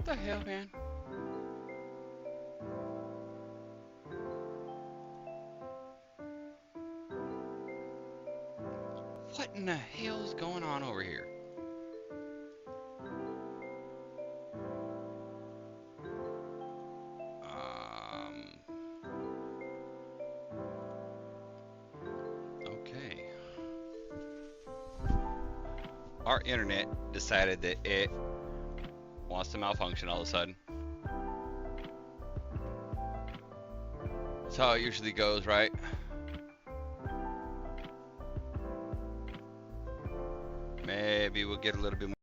the hell, man? What in the hell is going on over here? Okay. Our internet decided that it wants to malfunction all of a sudden. That's how it usually goes, right? Maybe we'll get a little bit more.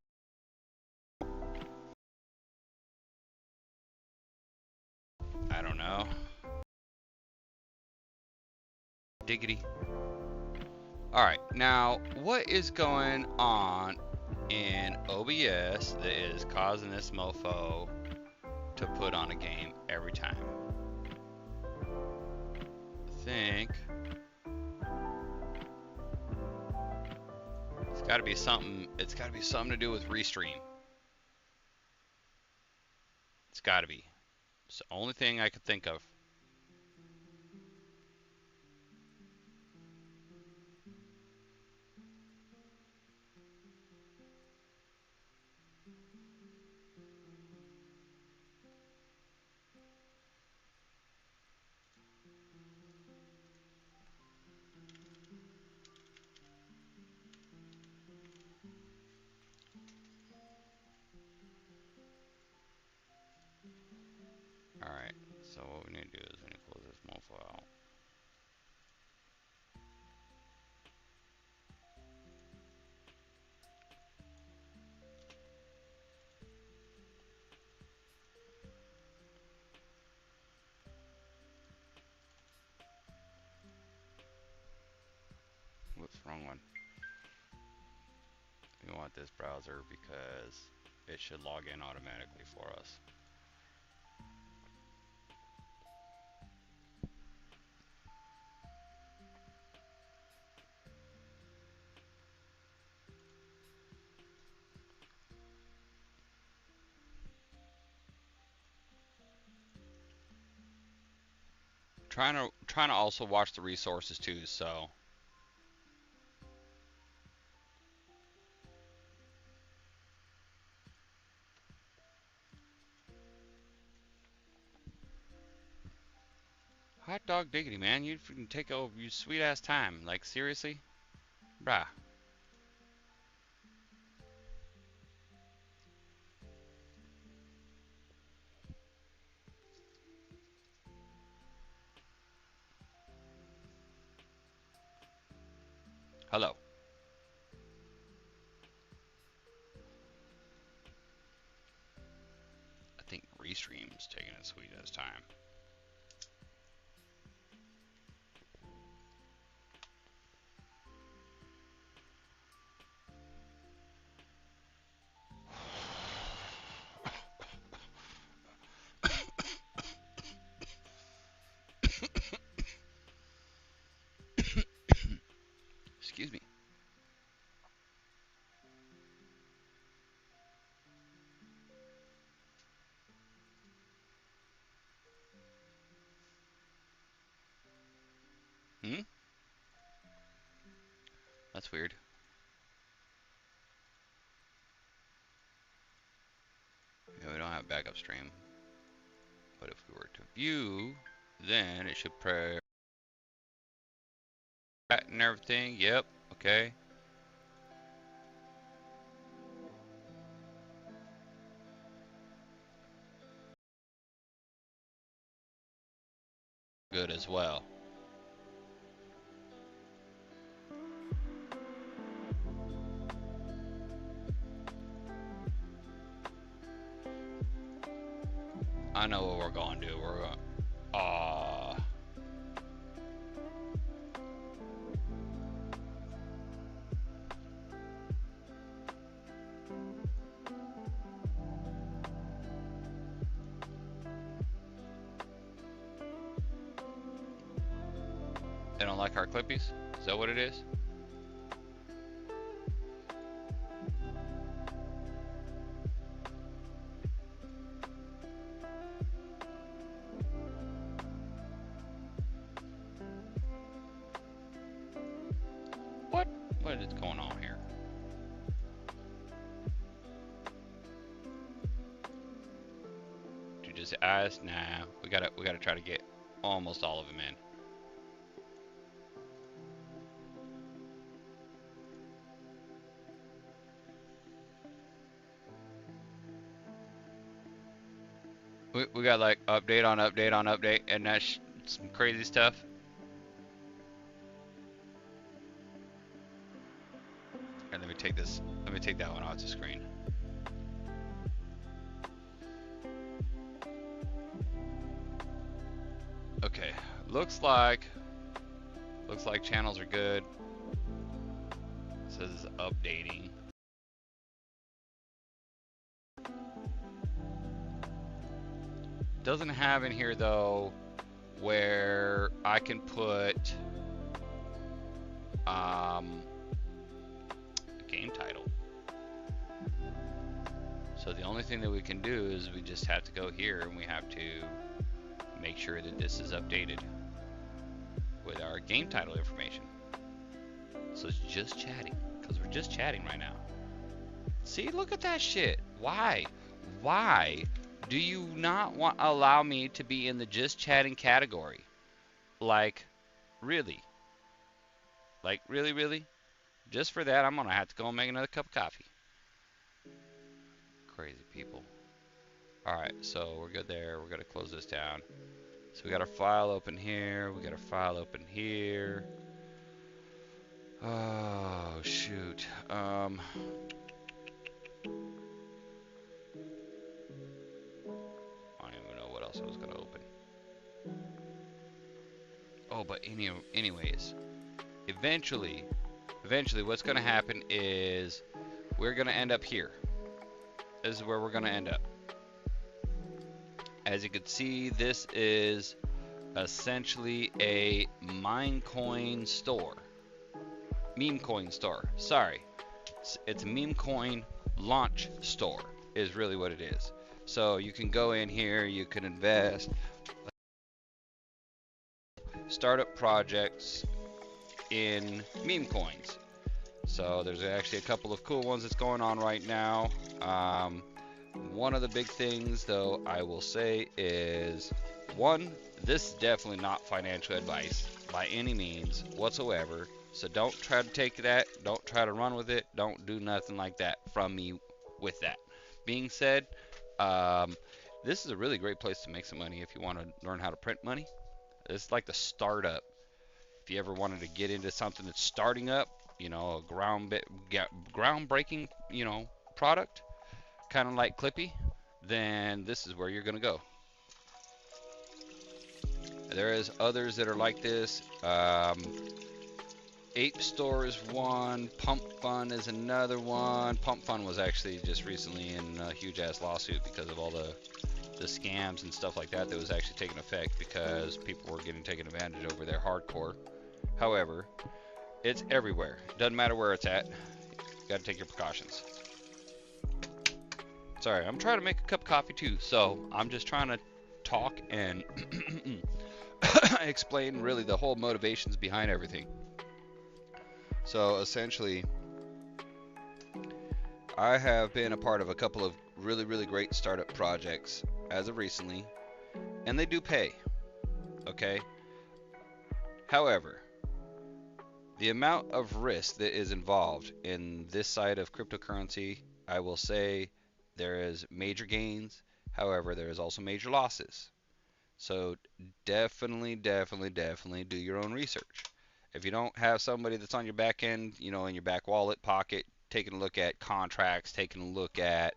I don't know. Diggity. Alright, now what is going on in OBS that is causing this mofo to put on a game every time? I think it's gotta be something to do with Restream. It's gotta be. It's the only thing I could think of. Alright, so what we need to do is we need to close this mofo out. Whoops, wrong one. We want this browser because it should log in automatically for us. Trying to also watch the resources too, so hot dog diggity, man, you freaking take over your sweet ass time. Like seriously? Bruh. Hello. I think Restream's taking its sweet ass time. Excuse me. Hmm? That's weird. Yeah, we don't have backup stream. But if we were to view, then it should press and everything. Yep. Okay. Good as well. I know what we're going to do. We're going. They don't like our clippies? Is that what it is? just nah. We gotta try to get almost all of them in. We got like update on update on update, and that's some crazy stuff. And let me take that one off the screen. Okay, looks like channels are good. It says updating. Doesn't have in here though where I can put a game title. So the only thing that we can do is we just have to go here and we have to make sure that this is updated with our game title information. So it's just chatting, because we're just chatting right now. See, look at that shit. Why do you not allow me to be in the just chatting category? Like, really? Like, really? Just for that, I'm gonna have to go and make another cup of coffee. Crazy people. Alright, so we're good there. We're gonna close this down. So we got our file open here. We got our file open here. Oh, shoot. I don't even know what else I was gonna open. Oh, but anyways, eventually what's gonna happen is we're gonna end up here. This is where we're gonna end up. As you can see, this is essentially a Memecoin store. Memecoin store. Sorry. It's a Memecoin launch store is really what it is. So you can go in here, you can invest, startup projects in meme coins. So there's actually a couple of cool ones that's going on right now. One of the big things, though, I will say is, one, this is definitely not financial advice by any means whatsoever. So don't try to take that. Don't try to run with it. Don't do nothing like that from me with that. Being said, this is a really great place to make some money if you want to learn how to print money. It's like the startup. If you ever wanted to get into something that's starting up, you know, a groundbreaking, you know, product, kind of like Clippy, then this is where you're going to go. There is others that are like this. Ape Store is one. Pump Fun is another one. Pump Fun was actually just recently in a huge ass lawsuit because of all the scams and stuff like that that was actually taking effect because people were getting taken advantage over there hardcore. However, it's everywhere. Doesn't matter where it's at. You gotta take your precautions. Sorry, I'm trying to make a cup of coffee too, so I'm just trying to talk and explain really the whole motivations behind everything. So essentially, I have been a part of a couple of really, really great startup projects as of recently, and they do pay, okay? However, the amount of risk that is involved in this side of cryptocurrency, I will say there is major gains, however, there is also major losses. So definitely do your own research. If you don't have somebody that's on your back end, you know, in your back wallet pocket, taking a look at contracts, taking a look at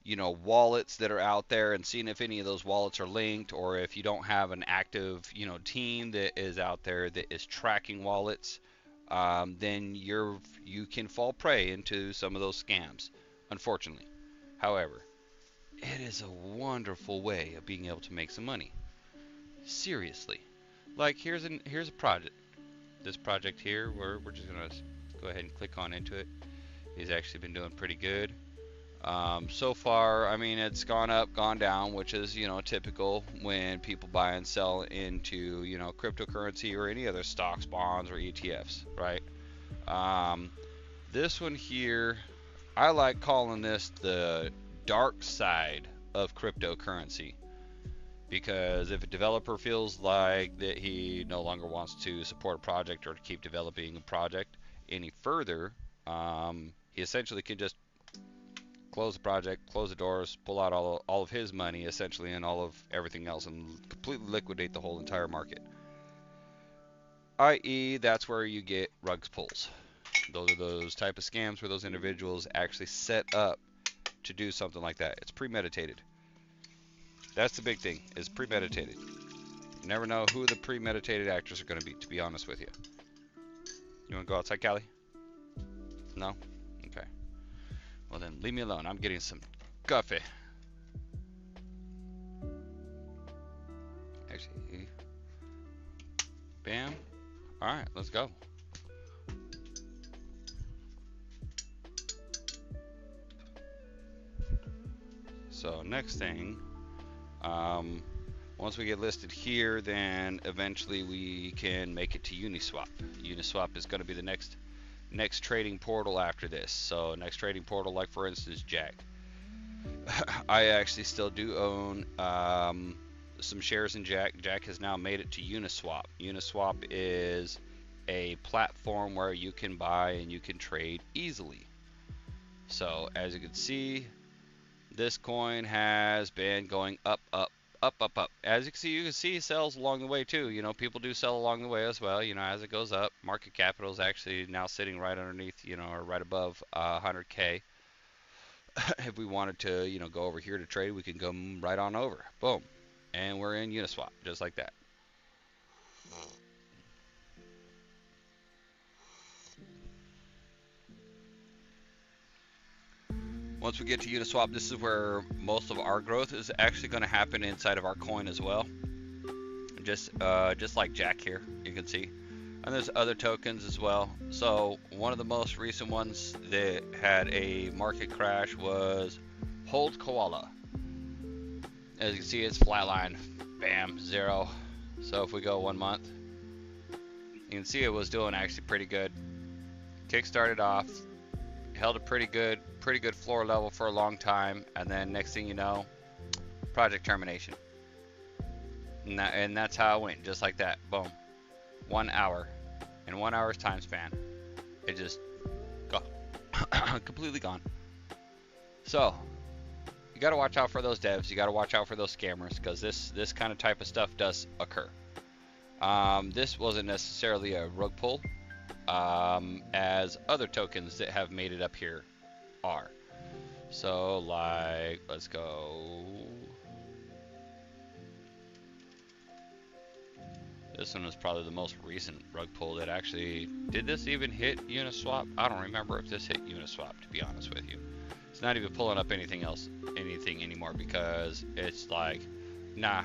you know, wallets that are out there and seeing if any of those wallets are linked, or if you don't have an active, you know, team that is out there that is tracking wallets, then you can fall prey into some of those scams, unfortunately. However, it is a wonderful way of being able to make some money. Seriously. Like here's a project. This project here, we're just gonna go ahead and click on into it. He's actually been doing pretty good. So far, I mean, it's gone up, gone down, which is, you know, typical when people buy and sell into, you know, cryptocurrency or any other stocks, bonds, or ETFs, right? This one here, I like calling this the dark side of cryptocurrency. Because if a developer feels like that he no longer wants to support a project or to keep developing a project any further, he essentially can just close the project, close the doors, pull out all of his money essentially and all of everything else and completely liquidate the whole entire market. I.e., that's where you get rug pulls. Those are those type of scams where those individuals actually set up to do something like that. It's premeditated. That's the big thing, is premeditated. You never know who the premeditated actors are going to be honest with you. You want to go outside, Callie? No? Okay. Well then, leave me alone. I'm getting some coffee. Actually, bam. Alright, let's go. So next thing, once we get listed here, then eventually we can make it to Uniswap. Uniswap is going to be the next trading portal after this. So next trading portal, like for instance Jack. I actually still do own some shares in Jack. Jack has now made it to Uniswap. Uniswap is a platform where you can buy and you can trade easily. So as you can see, this coin has been going up, up, up, up, up. As you can see sells along the way too. You know, people do sell along the way as well. You know, as it goes up, market capital is actually now sitting right underneath, you know, or right above 100K. If we wanted to, you know, go over here to trade, we can go right on over. Boom. And we're in Uniswap, just like that. Once we get to Uniswap, this is where most of our growth is actually going to happen inside of our coin as well. Just like Jack here, you can see. And there's other tokens as well. So one of the most recent ones that had a market crash was Hold Koala. As you can see, it's flatline. Bam, 0. So if we go 1 month, you can see it was doing actually pretty good. Kick started off, held a pretty good floor level for a long time, and then next thing you know, project termination. And that's how it went, just like that. Boom. 1 hour. In 1 hour's time span, it just got completely gone. So you got to watch out for those devs. You got to watch out for those scammers, because this kind of type of stuff does occur. This wasn't necessarily a rug pull, as other tokens that have made it up here are. So like, let's go. This one was probably the most recent rug pull that actually, did this even hit Uniswap? I don't remember if this hit Uniswap, to be honest with you. It's not even pulling up anything anymore, because it's like, nah,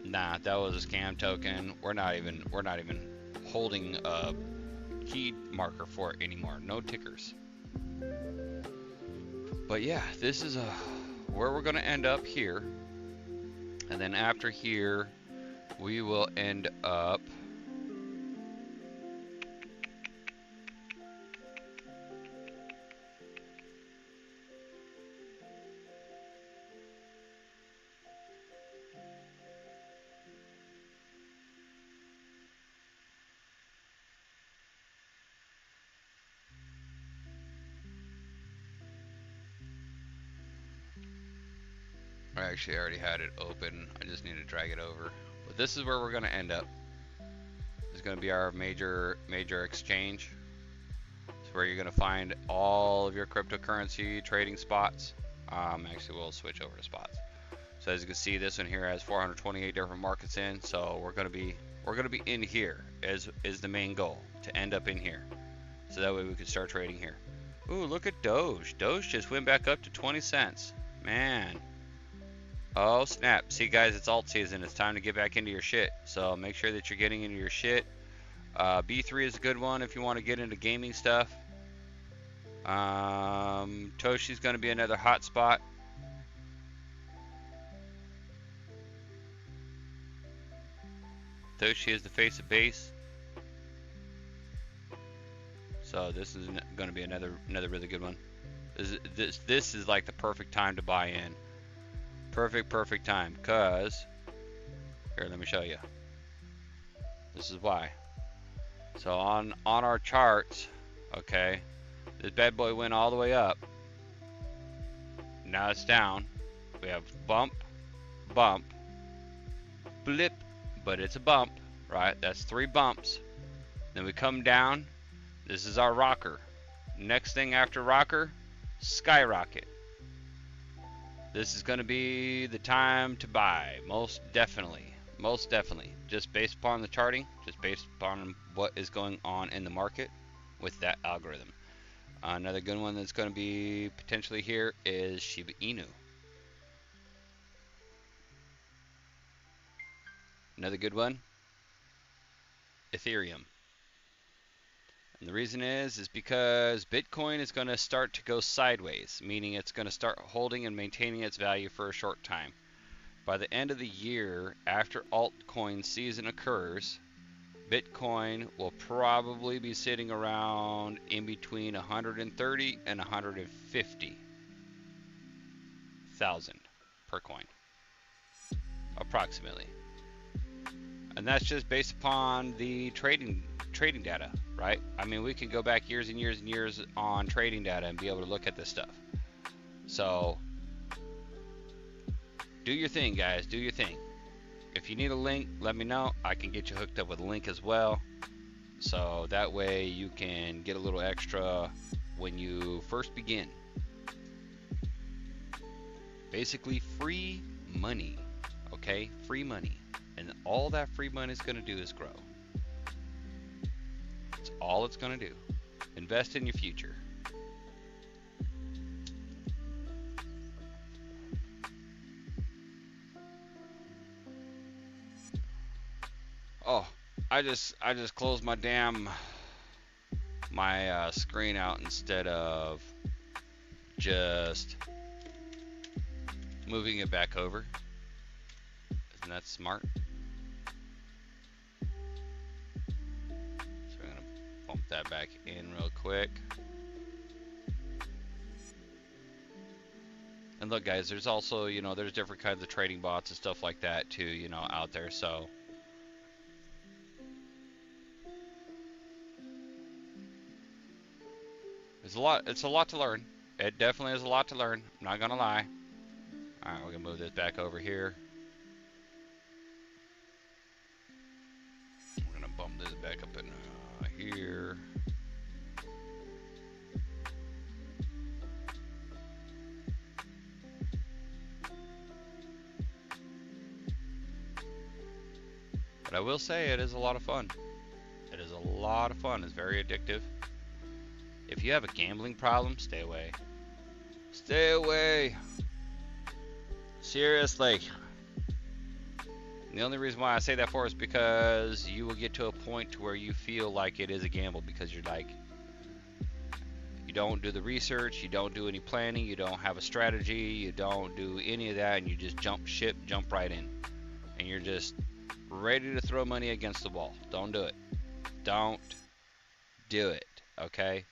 that was a scam token. We're not even holding a key marker for it anymore. No tickers. But yeah, this is where we're gonna end up here, and then after here we will end up I actually already had it open. I just need to drag it over. But this is where we're going to end up. This is going to be our major exchange. It's where you're going to find all of your cryptocurrency trading spots. Actually, we'll switch over to spots. So as you can see, this one here has 428 different markets in. So we're going to be in here is the main goal, to end up in here. So that way we can start trading here. Ooh, look at Doge. Doge just went back up to 20 cents. Man. Oh snap. See guys, it's alt season. It's time to get back into your shit. So make sure that you're getting into your shit. B3 is a good one if you want to get into gaming stuff. Toshi's going to be another hot spot. Toshi is the face of base. So this is going to be another really good one. This is like the perfect time to buy in. Perfect time. Cause here, let me show you. This is why. So on our charts, okay, this bad boy went all the way up. Now it's down. We have bump, bump, blip, but it's a bump, right? That's 3 bumps. Then we come down. This is our rocker. Next thing after rocker, skyrocket. This is going to be the time to buy, most definitely. Most definitely. Just based upon the charting, just based upon what is going on in the market with that algorithm. Another good one that's going to be potentially here is Shiba Inu. Another good one, Ethereum. And the reason is because Bitcoin is going to start to go sideways, meaning it's going to start holding and maintaining its value for a short time. By the end of the year, after altcoin season occurs, Bitcoin will probably be sitting around in between 130 and 150,000 per coin, approximately. And that's just based upon the trading data, right? I mean, we can go back years and years and years on trading data and be able to look at this stuff. So do your thing, guys. Do your thing. If you need a link, let me know. I can get you hooked up with a link as well. So that way you can get a little extra when you first begin. Basically free money, okay? Free money. And all that free money is going to do is grow. That's all it's going to do. Invest in your future. Oh, I just closed my screen out instead of just moving it back over. Isn't that smart? So we're gonna bump that back in real quick. And look, guys, there's also, you know, there's different kinds of trading bots and stuff like that too, you know, out there. So it's a lot to learn. It definitely is a lot to learn. I'm not gonna lie. All right, we're gonna move this back over here. We're gonna bump this back up in here. But I will say it is a lot of fun. It is a lot of fun. It's very addictive. If you have a gambling problem, stay away. Stay away. Seriously. And the only reason why I say that for is because you will get to a point to where you feel like it is a gamble, because you're like, you don't do the research, you don't do any planning, you don't have a strategy, you don't do any of that, and you just jump ship, jump right in. And you're just ready to throw money against the wall. Don't do it. Don't do it, okay?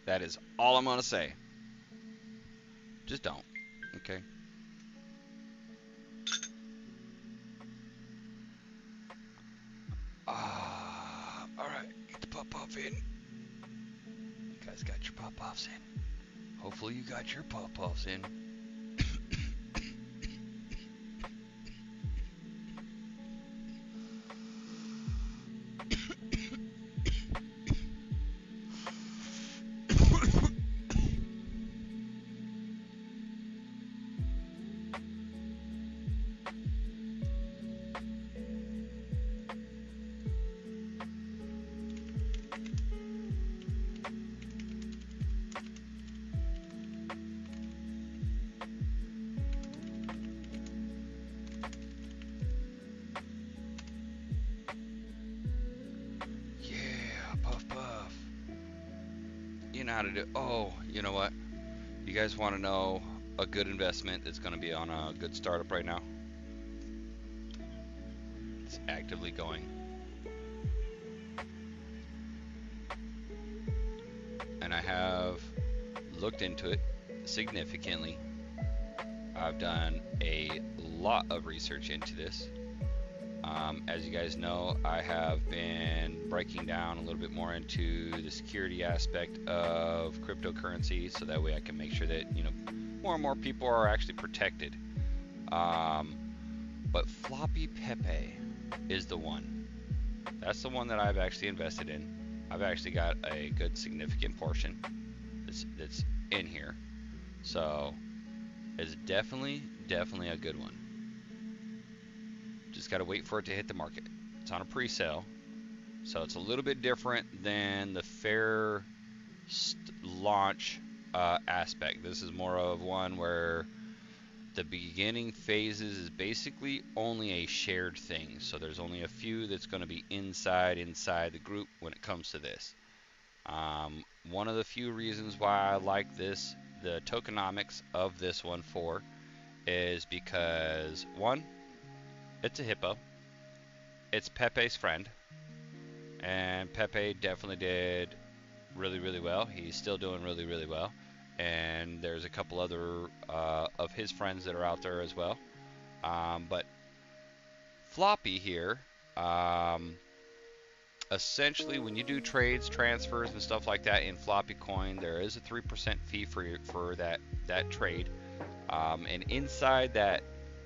That is all I'm going to say. Just don't, okay? Alright, get the pop-off in. You guys got your pop-offs in. Hopefully you got your pop-offs in. How to do. Oh, you know what? You guys want to know a good investment that's going to be on a good startup right now? It's actively going. and I have looked into it significantly. I've done a lot of research into this. As you guys know, I have been breaking down a little bit more into the security aspect of cryptocurrency, so that way I can make sure that more and more people are actually protected. But Floppy Pepe is the one. That's the one that I've actually invested in. I've actually got a good significant portion that's in here, so it's definitely a good one. Just got to wait for it to hit the market. It's on a pre-sale, so it's a little bit different than the fair launch aspect. This is more of one where the beginning phases is basically only a shared thing. So there's only a few that's going to be inside the group when it comes to this. One of the few reasons why I like this, the tokenomics of this one is because, one, it's a hippo. It's Pepe's friend, and Pepe definitely did really well. He's still doing really well, and there's a couple other of his friends that are out there as well. But Floppy here, essentially, when you do trades, transfers, and stuff like that in Floppy Coin, there is a 3% fee for that trade, and inside that,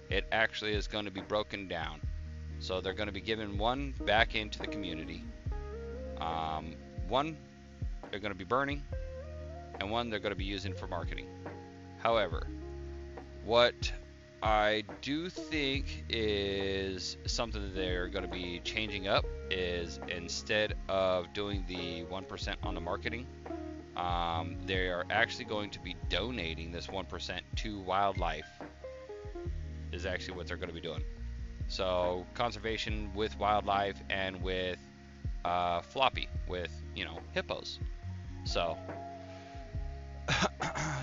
it actually is going to be broken down. So they're going to be giving one back into the community. One they're going to be burning, and one they're going to be using for marketing. However, what I do think is something that they're going to be changing up is, instead of doing the 1% on the marketing, they are actually going to be donating this 1% to wildlife. Is actually what they're going to be doing. So conservation with wildlife and with Floppy, with hippos. So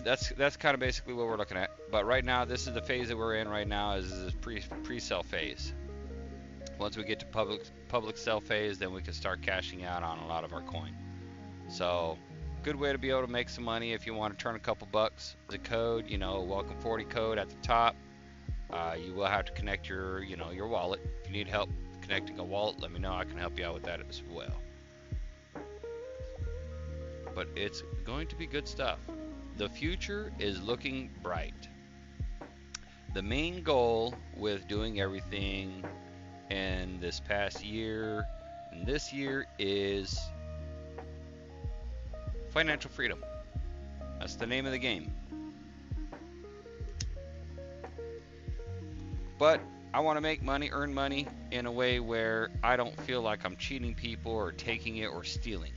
that's kind of basically what we're looking at. But right now, this is the phase that we're in right now, is this pre-sale phase. Once we get to public sale phase, then we can start cashing out on a lot of our coin. So good way to be able to make some money if you want to turn a couple bucks. The code, welcome 40 code at the top. You will have to connect your wallet. If you need help connecting a wallet, let me know. I can help you out with that as well. But it's going to be good stuff. The future is looking bright. The main goal with doing everything in this past year and this year is financial freedom. That's the name of the game. But I want to make money, earn money in a way where I don't feel like I'm cheating people or taking it or stealing.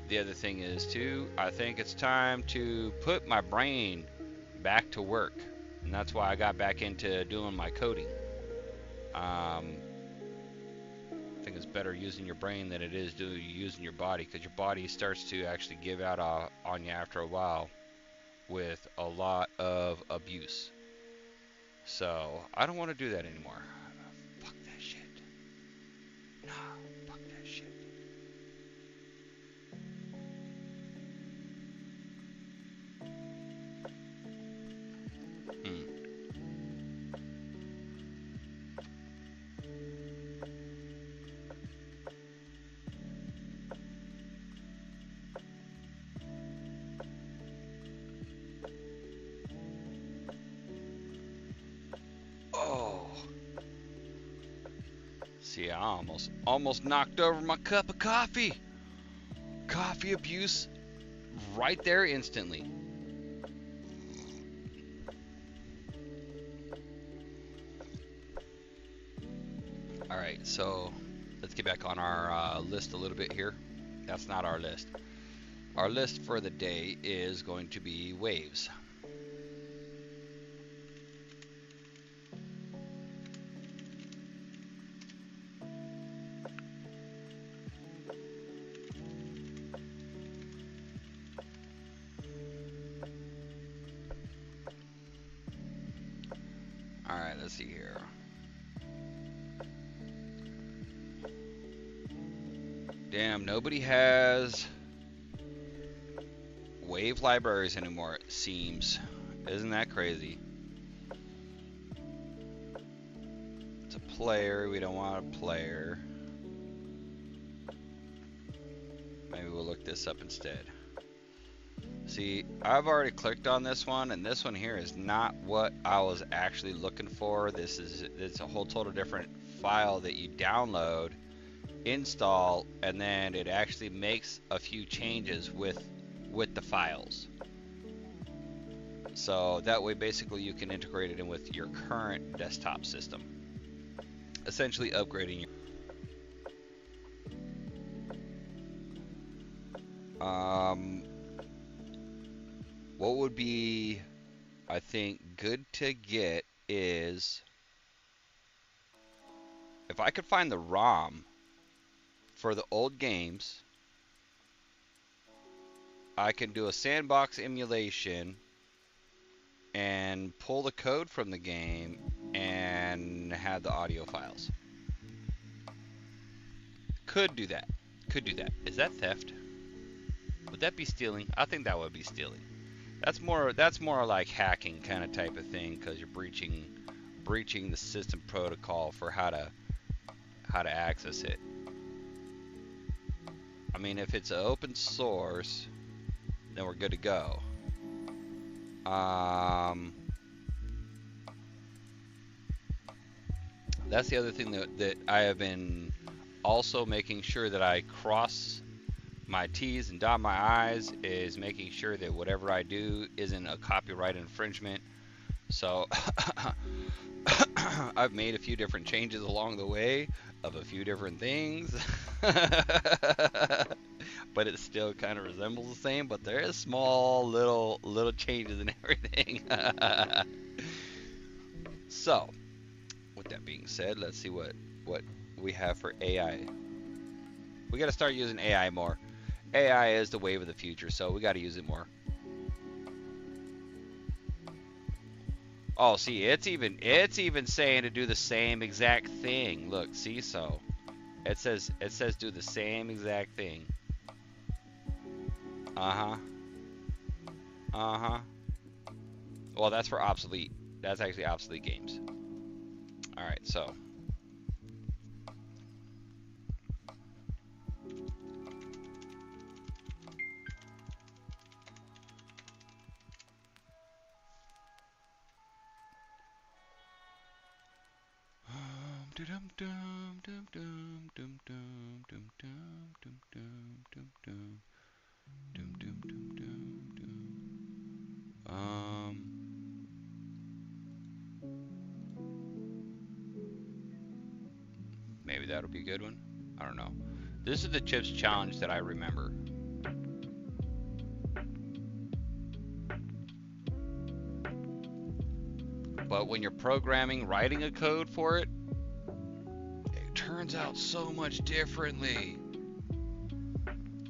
The other thing is too, I think it's time to put my brain back to work. And that's why I got back into doing my coding. I think it's better using your brain than it is using your body, because your body starts to actually give out on you after a while with a lot of abuse. So I don't want to do that anymore. Fuck that shit. No, fuck that shit. See, I almost knocked over my cup of coffee. Coffee abuse right there instantly. Alright, so let's get back on our list a little bit here. That's not our list. Our list for the day is going to be waves. Alright, let's see here. Damn, nobody has wave libraries anymore, it seems. Isn't that crazy? It's a player, we don't want a player. Maybe we'll look this up instead. See, I've already clicked on this one, and this one here is not what I was actually looking for. It's a whole total different file that you download, install, and then it actually makes a few changes with the files. So that way basically you can integrate it in with your current desktop system, essentially upgrading your what would be, I think, good to get is if I could find the ROM for the old games, I can do a sandbox emulation and pull the code from the game and have the audio files. Could do that. Could do that. Is that theft? Would that be stealing? I think that would be stealing. That's more like hacking kind of type of thing, because you're breaching the system protocol for how to access it. I mean, if it's open source, then we're good to go. That's the other thing that I have been also making sure that I cross my T's and dot my I's, is making sure that whatever I do isn't a copyright infringement. So I've made a few different changes along the way of a few different things. But it still kind of resembles the same, but there is small little changes in everything. So with that being said, let's see what we have for AI. We got to start using AI more. AI is the wave of the future, so we got to use it more. Oh, see, it's even saying to do the same exact thing. Look, see, so it says do the same exact thing. Well, that's for obsolete. That's actually obsolete games. All right, so. Maybe that'll be a good one. I don't know. This is the chips challenge that I remember. But when you're programming, writing a code for it, it turns out so much differently.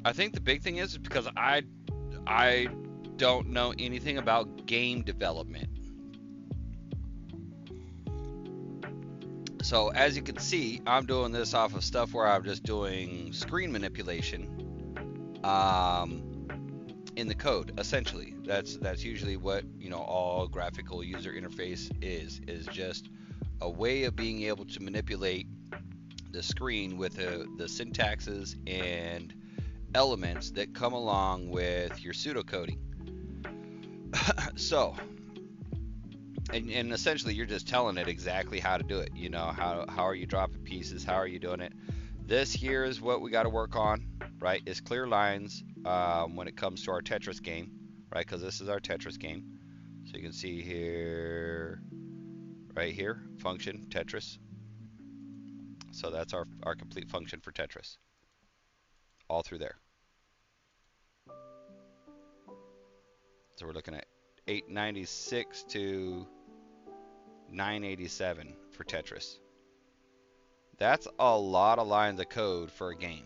I think the big thing is because I don't know anything about game development. So as you can see, I'm doing this off of stuff where I'm just doing screen manipulation in the code. Essentially, that's usually what, you know, all graphical user interface is just a way of being able to manipulate the screen with the syntaxes and elements that come along with your pseudocoding. So, and essentially you're just telling it exactly how to do it. You know, how are you dropping pieces? How are you doing it? This here is what we got to work on, right? Is clear lines when it comes to our Tetris game, right? Because this is our Tetris game. So you can see here, right here, function Tetris. So that's our complete function for Tetris. All through there. So we're looking at 896 to 987 for Tetris. That's a lot of lines of code for a game.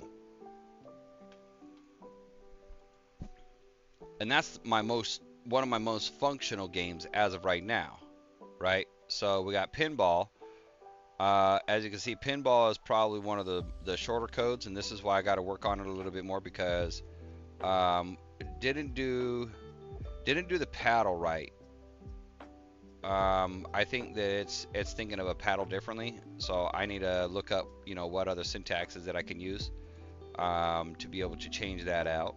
And that's one of my most functional games as of right now, right? So we got pinball. As you can see, pinball is probably one of the shorter codes, and this is why I got to work on it a little bit more because didn't do the paddle right. I think that it's thinking of a paddle differently, so I need to look up, you know, what other syntaxes that I can use to be able to change that out.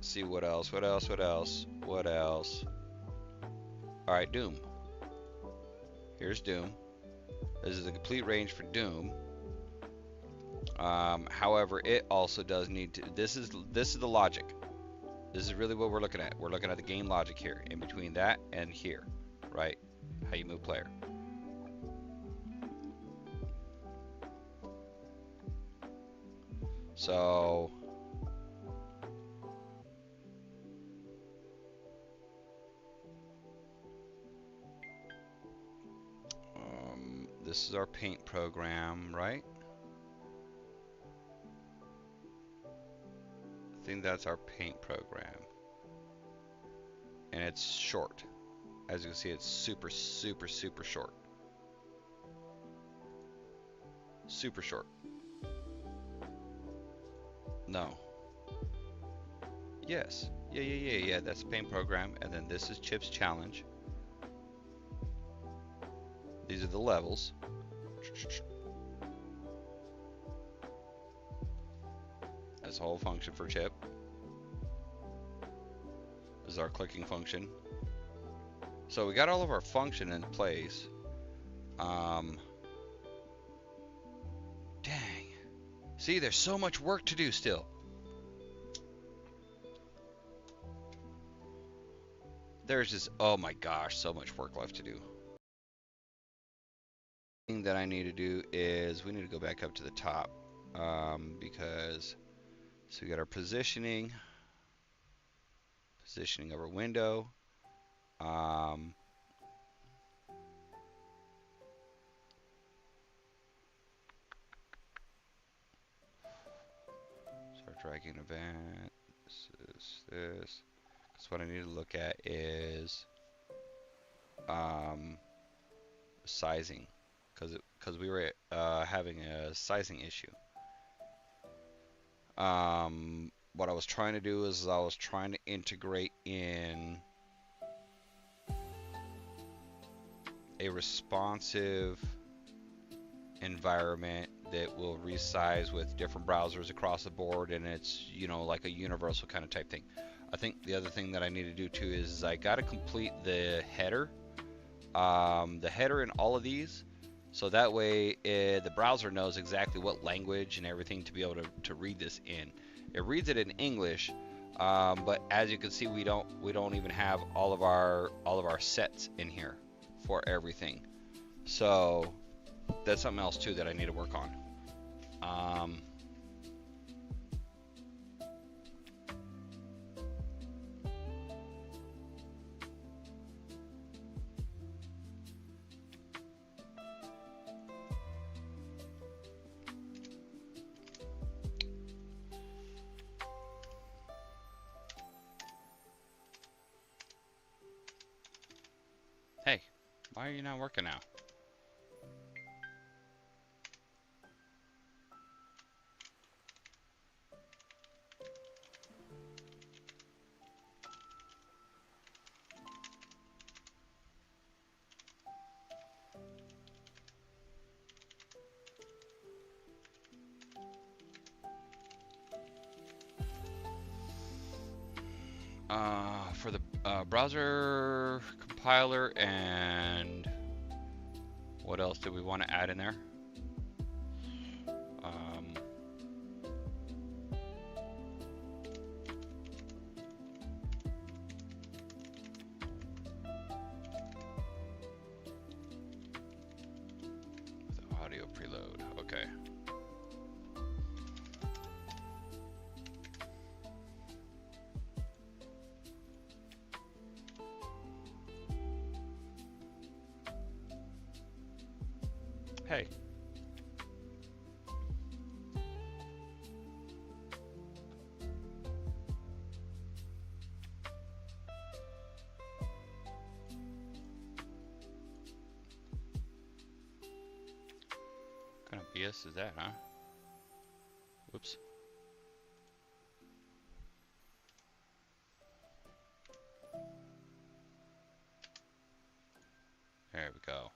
See what else, what else, what else, what else. All right, Doom. Here's Doom. This is a complete range for Doom. However, it also does need to. This is the logic. This is really what we're looking at. We're looking at the game logic here, in between that and here, right? How you move player. So this is our paint program, right? I think that's our paint program. And it's short. As you can see, it's super, super, super short. Super short. No. Yes. Yeah. That's the paint program. And then this is Chip's challenge. These are the levels. That's a whole function for Chip. This is our clicking function. So we got all of our function in place. Dang. See, there's so much work to do still. There's just, oh my gosh, so much work left to do. The thing that I need to do is we need to go back up to the top because so we got our positioning of our window. Start dragging event. This. So what I need to look at is sizing, because we were having a sizing issue. What I was trying to do is I was trying to integrate in a responsive environment that will resize with different browsers across the board, and it's, you know, like a universal kind of type thing. I think the other thing that I need to do too is I got to complete the header in all of these, so that way the browser knows exactly what language and everything to be able to read this in. It reads it in English, but as you can see, we don't even have all of our sets in here for everything. So that's something else too that I need to work on. Hey, why are you not working now? For the browser compiler, and what else do we want to add in there? With audio preload, okay. Hey. BS is that, huh? Whoops. There we go.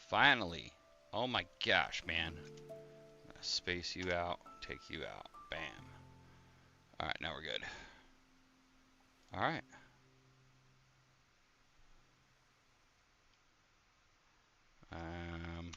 Finally. Oh my gosh, man. Space you out, take you out. Bam. Alright, now we're good. Alright. Um...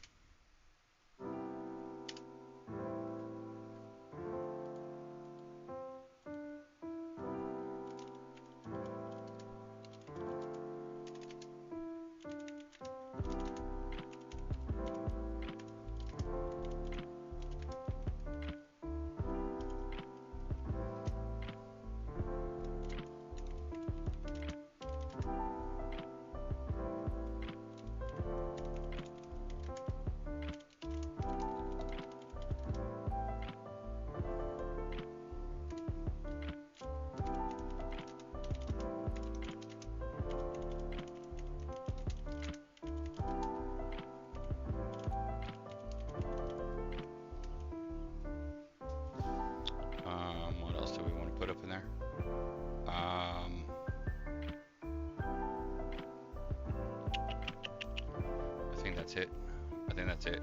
what else do we want to put up in there? I think that's it. I think that's it.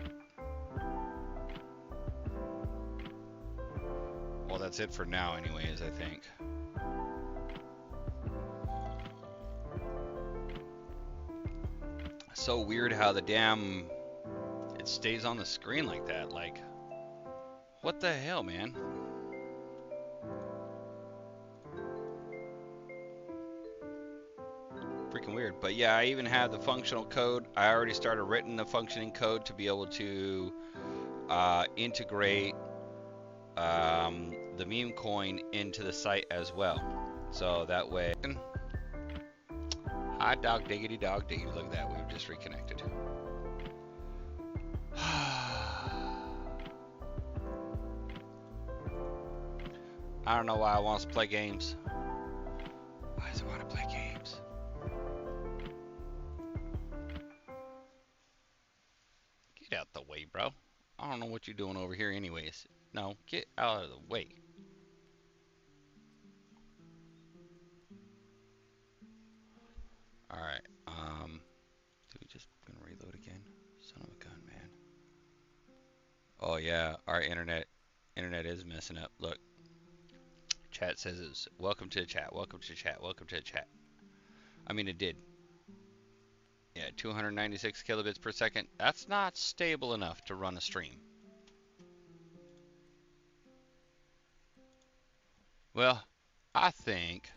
Well, that's it for now anyways, I think. So weird how the damn... it stays on the screen like that. Like, what the hell, man? Freaking weird. But yeah, I even have the functional code. I already started written the functioning code to be able to integrate the meme coin into the site as well. So that way... Hot dog diggity dog diggity. Look at that, we've just reconnected. I don't know why it wants to play games. Why does it want to play games? Get out the way, bro. I don't know what you're doing over here anyways. No, get out of the way. Alright, do we just gonna reload again? Son of a gun, man. Oh yeah, our internet is messing up. Look. Chat says it's welcome to the chat, welcome to the chat, welcome to the chat. I mean, it did. Yeah, 296 kilobits per second. That's not stable enough to run a stream. Well, I think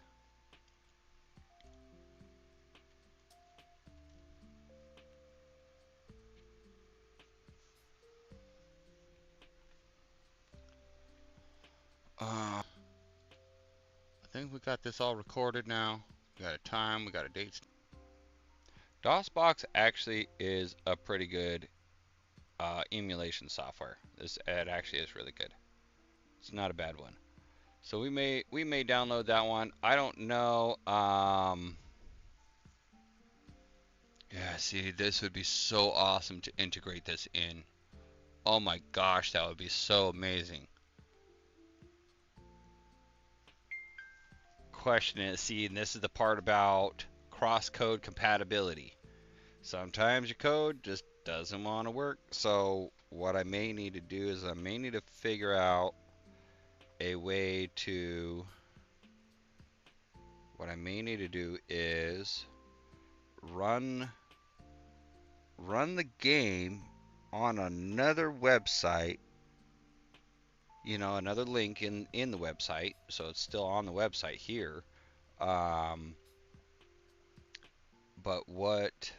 I think we got this all recorded now. We got a time, we got a date. DOSBox actually is a pretty good emulation software. It actually is really good. It's not a bad one. So we may download that one. I don't know. Yeah, see, this would be so awesome to integrate this in. Oh my gosh, that would be so amazing. Question is, see, and this is the part about cross-code compatibility. Sometimes your code just doesn't want to work. So what I may need to do is I may need to figure out a way to... What I may need to do is run the game on another website, you know, another link in the website, so it's still on the website here. But what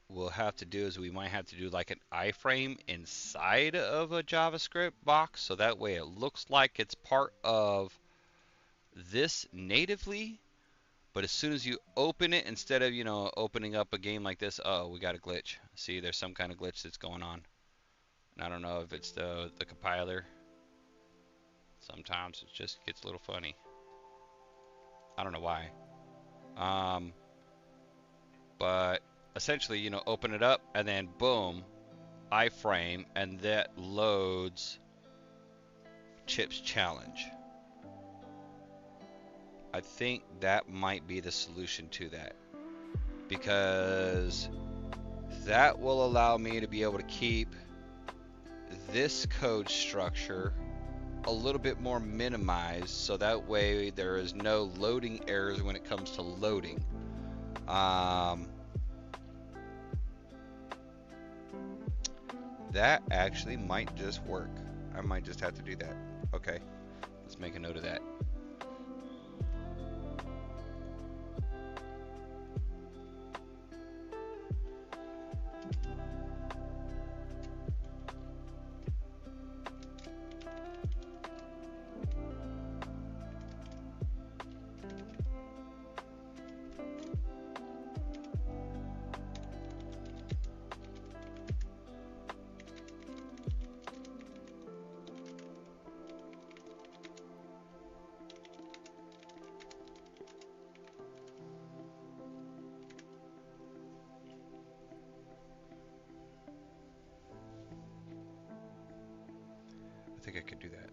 we'll have to do is we might have to do like an iframe inside of a JavaScript box, so that way it looks like it's part of this natively. But as soon as you open it, instead of, you know, opening up a game like this, oh, we got a glitch. See, there's some kind of glitch that's going on. And I don't know if it's the compiler. Sometimes it just gets a little funny. I don't know why. But essentially, you know, open it up and then boom, iframe, and that loads Chip's challenge. I think that might be the solution to that, because that will allow me to be able to keep this code structure a little bit more minimized, so that way there is no loading errors when it comes to loading. That actually might just work. I might just have to do that. Okay, let's make a note of that. I think I could do that.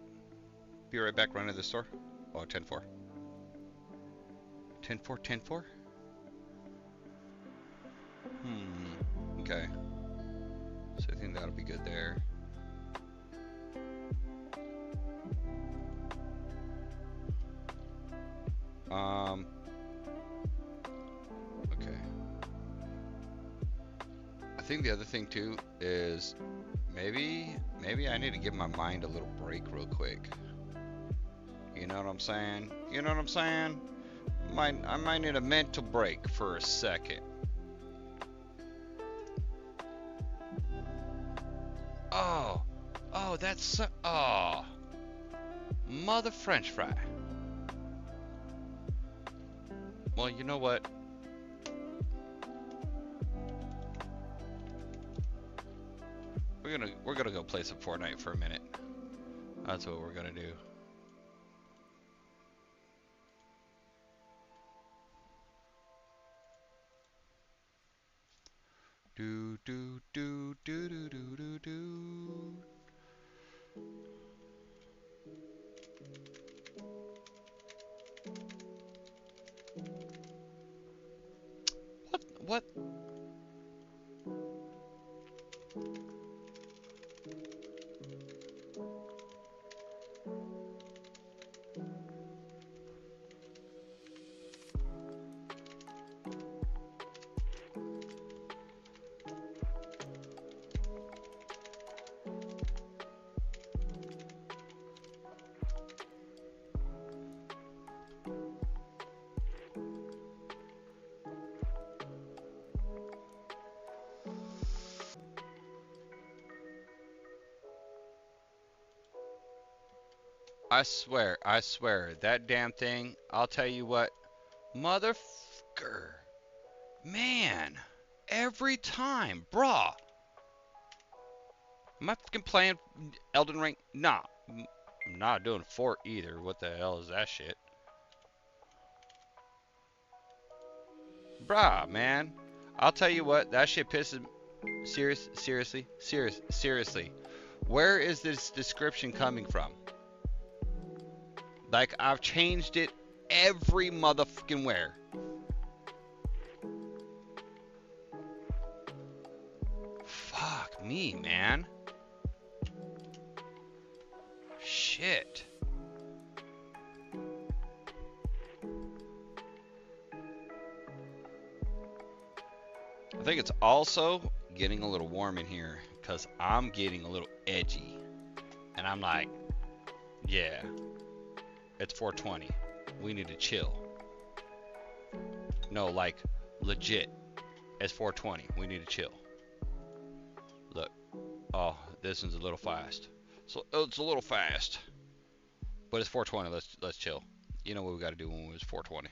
Be right back, run to the store. Oh, 10-4. 10-4, 10-4? Okay. So I think that'll be good there. Okay. I think the other thing too is maybe I need to give my mind a little break real quick. You know what I'm saying? You know what I'm saying? I might need a mental break for a second. Oh, that's so, oh, mother French fry. Well, you know what? We're gonna go play some Fortnite for a minute. That's what we're gonna do. Do do do do do do do do. What? I swear, that damn thing, I'll tell you what, motherfucker, man, every time, brah. Am I fucking playing Elden Ring? Nah, I'm not doing Fort either. What the hell is that shit? Brah, man, I'll tell you what, that shit pisses me. Seriously. Where is this description coming from? Like, I've changed it every motherfucking where. Fuck me, man. Shit. I think it's also getting a little warm in here because I'm getting a little edgy. And I'm like, yeah, it's 420. We need to chill. No, like, legit. It's 420. We need to chill. Look. Oh, this one's a little fast. So it's a little fast. But it's 420. Let's chill. You know what we got to do when it's 420.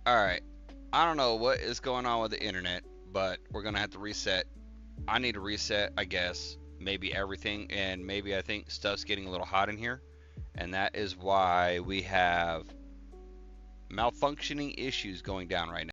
Alright, I don't know what is going on with the internet, but we're gonna have to reset. I need to reset, I guess, maybe everything, and maybe I think stuff's getting a little hot in here, and that is why we have malfunctioning issues going down right now.